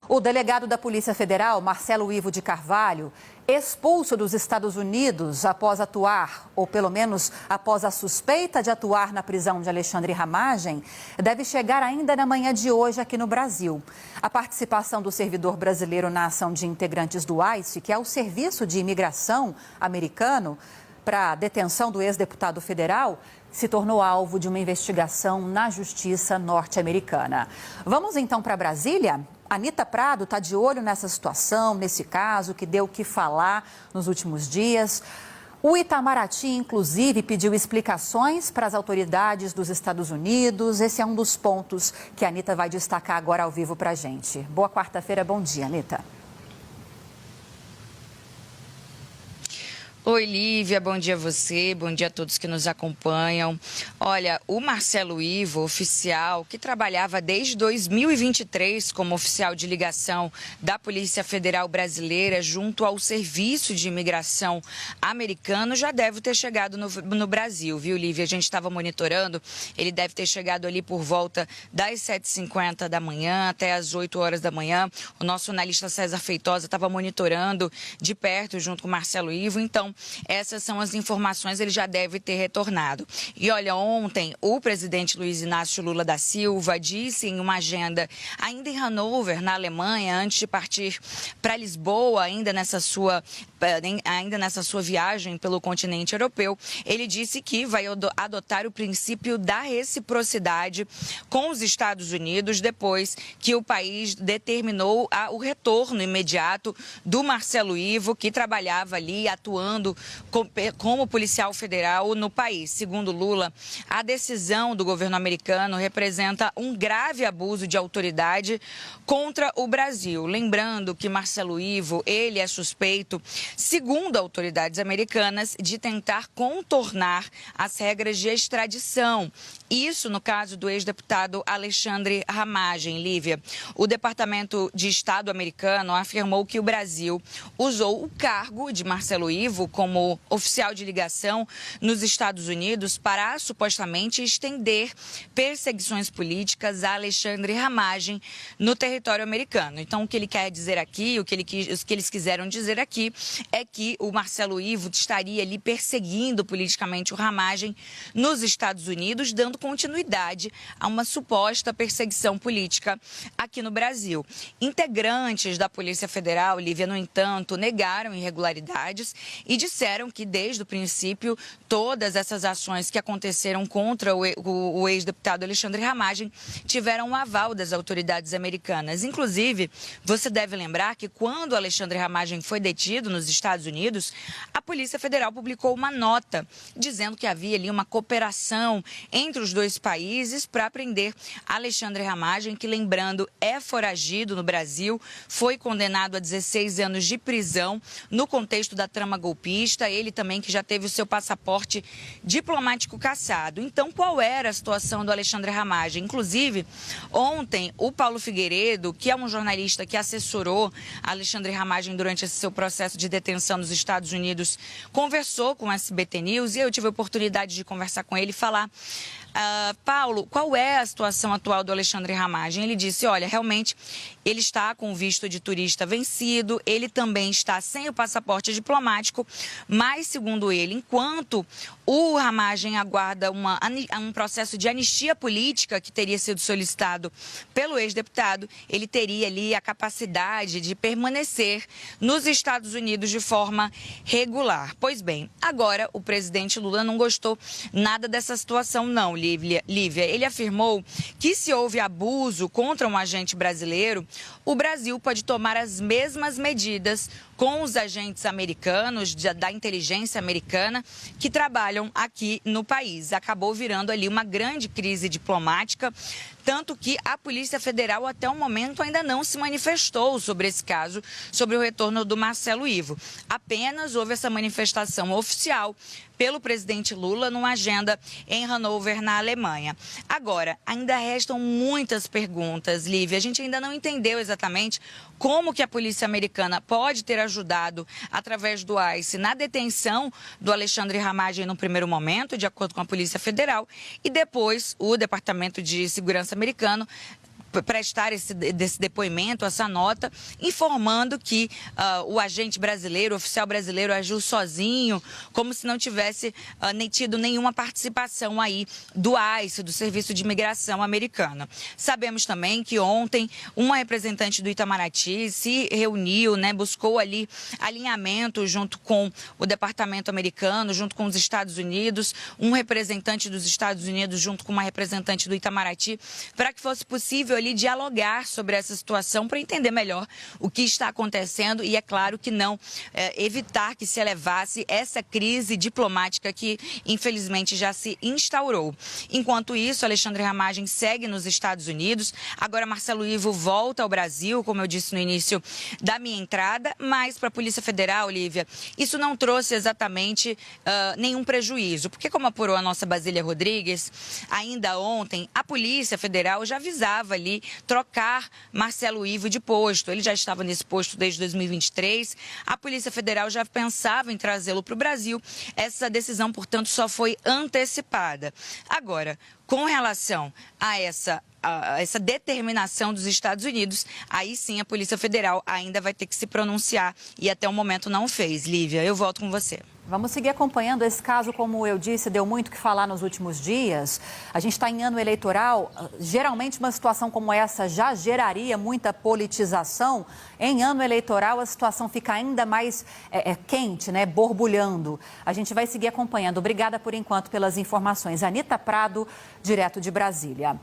O delegado da Polícia Federal, Marcelo Ivo de Carvalho, expulso dos Estados Unidos após atuar, ou pelo menos após a suspeita de atuar na prisão de Alexandre Ramagem, deve chegar ainda na manhã de hoje aqui no Brasil. A participação do servidor brasileiro na ação de integrantes do ICE, que é o Serviço de Imigração americano, para a detenção do ex-deputado federal, se tornou alvo de uma investigação na Justiça norte-americana. Vamos então para Brasília? Anita Prado está de olho nessa situação, nesse caso que deu o que falar nos últimos dias. O Itamaraty, inclusive, pediu explicações para as autoridades dos Estados Unidos. Esse é um dos pontos que a Anita vai destacar agora ao vivo para a gente. Boa quarta-feira, bom dia, Anita. Oi, Lívia, bom dia a você, bom dia a todos que nos acompanham. Olha, o Marcelo Ivo, oficial, que trabalhava desde 2023 como oficial de ligação da Polícia Federal Brasileira junto ao Serviço de Imigração americano, já deve ter chegado no Brasil, viu, Lívia? A gente estava monitorando, ele deve ter chegado ali por volta das 7h50 da manhã até as 8 horas da manhã. O nosso analista César Feitosa estava monitorando de perto junto com o Marcelo Ivo, então essas são as informações, ele já deve ter retornado. E olha, ontem o presidente Luiz Inácio Lula da Silva disse em uma agenda ainda em Hannover, na Alemanha, antes de partir para Lisboa, ainda nessa sua viagem pelo continente europeu, ele disse que vai adotar o princípio da reciprocidade com os Estados Unidos depois que o país determinou o retorno imediato do Marcelo Ivo, que trabalhava ali atuando como policial federal no país. Segundo Lula, a decisão do governo americano representa um grave abuso de autoridade contra o Brasil. Lembrando que Marcelo Ivo, ele é suspeito, segundo autoridades americanas, de tentar contornar as regras de extradição. Isso no caso do ex-deputado Alexandre Ramagem, Lívia. O Departamento de Estado americano afirmou que o Brasil usou o cargo de Marcelo Ivo como oficial de ligação nos Estados Unidos para supostamente estender perseguições políticas a Alexandre Ramagem no território americano. Então, o que ele quer dizer aqui, o que eles quiseram dizer aqui é que o Marcelo Ivo estaria ali perseguindo politicamente o Ramagem nos Estados Unidos, dando continuidade a uma suposta perseguição política aqui no Brasil. Integrantes da Polícia Federal, Lívia, no entanto, negaram irregularidades e disseram que, desde o princípio, todas essas ações que aconteceram contra o ex-deputado Alexandre Ramagem tiveram o aval das autoridades americanas. Inclusive, você deve lembrar que quando Alexandre Ramagem foi detido nos Estados Unidos, a Polícia Federal publicou uma nota dizendo que havia ali uma cooperação entre os dois países para prender Alexandre Ramagem, que, lembrando, é foragido no Brasil, foi condenado a 16 anos de prisão no contexto da trama golpista, ele também que já teve o seu passaporte diplomático cassado. Então, qual era a situação do Alexandre Ramagem? Inclusive, ontem, o Paulo Figueiredo, que é um jornalista que assessorou Alexandre Ramagem durante esse seu processo de detenção nos Estados Unidos, conversou com o SBT News e eu tive a oportunidade de conversar com ele e falar: Paulo, qual é a situação atual do Alexandre Ramagem? Ele disse, olha, realmente ele está com o visto de turista vencido, ele também está sem o passaporte diplomático, mas, segundo ele, enquanto o Ramagem aguarda um processo de anistia política que teria sido solicitado pelo ex-deputado, ele teria ali a capacidade de permanecer nos Estados Unidos de forma regular. Pois bem, agora o presidente Lula não gostou nada dessa situação, não, Lívia. Ele afirmou que se houve abuso contra um agente brasileiro, o Brasil pode tomar as mesmas medidas com os agentes americanos, da inteligência americana, que trabalham aqui no país. Acabou virando ali uma grande crise diplomática, tanto que a Polícia Federal até o momento ainda não se manifestou sobre esse caso, sobre o retorno do Marcelo Ivo. Apenas houve essa manifestação oficial pelo presidente Lula numa agenda em Hannover, na Alemanha. Agora, ainda restam muitas perguntas, Lívia. A gente ainda não entendeu exatamente como que a polícia americana pode ter ajudado, através do ICE, na detenção do Alexandre Ramagem no primeiro momento, de acordo com a Polícia Federal, e depois o Departamento de Segurança americano prestar desse depoimento, essa nota, informando que o agente brasileiro, o oficial brasileiro, agiu sozinho, como se não tivesse nem tido nenhuma participação aí do ICE, do Serviço de Imigração americano. Sabemos também que ontem uma representante do Itamaraty se reuniu, né, buscou ali alinhamento junto com o Departamento americano, junto com os Estados Unidos, um representante dos Estados Unidos junto com uma representante do Itamaraty, para que fosse possível ali dialogar sobre essa situação, para entender melhor o que está acontecendo e, é claro, que não evitar que se elevasse essa crise diplomática que, infelizmente, já se instaurou. Enquanto isso, Alexandre Ramagem segue nos Estados Unidos. Agora, Marcelo Ivo volta ao Brasil, como eu disse no início da minha entrada, mas para a Polícia Federal, Lívia, isso não trouxe exatamente nenhum prejuízo, porque, como apurou a nossa Basília Rodrigues, ainda ontem, a Polícia Federal já avisava ali trocar Marcelo Ivo de posto. Ele já estava nesse posto desde 2023. A Polícia Federal já pensava em trazê-lo para o Brasil. Essa decisão, portanto, só foi antecipada. Agora, com relação a essa determinação dos Estados Unidos, aí sim a Polícia Federal ainda vai ter que se pronunciar e até o momento não fez. Lívia, eu volto com você. Vamos seguir acompanhando esse caso, como eu disse, deu muito o que falar nos últimos dias. A gente está em ano eleitoral, geralmente uma situação como essa já geraria muita politização. Em ano eleitoral a situação fica ainda mais quente, né, borbulhando. A gente vai seguir acompanhando. Obrigada por enquanto pelas informações. Anita Prado, direto de Brasília.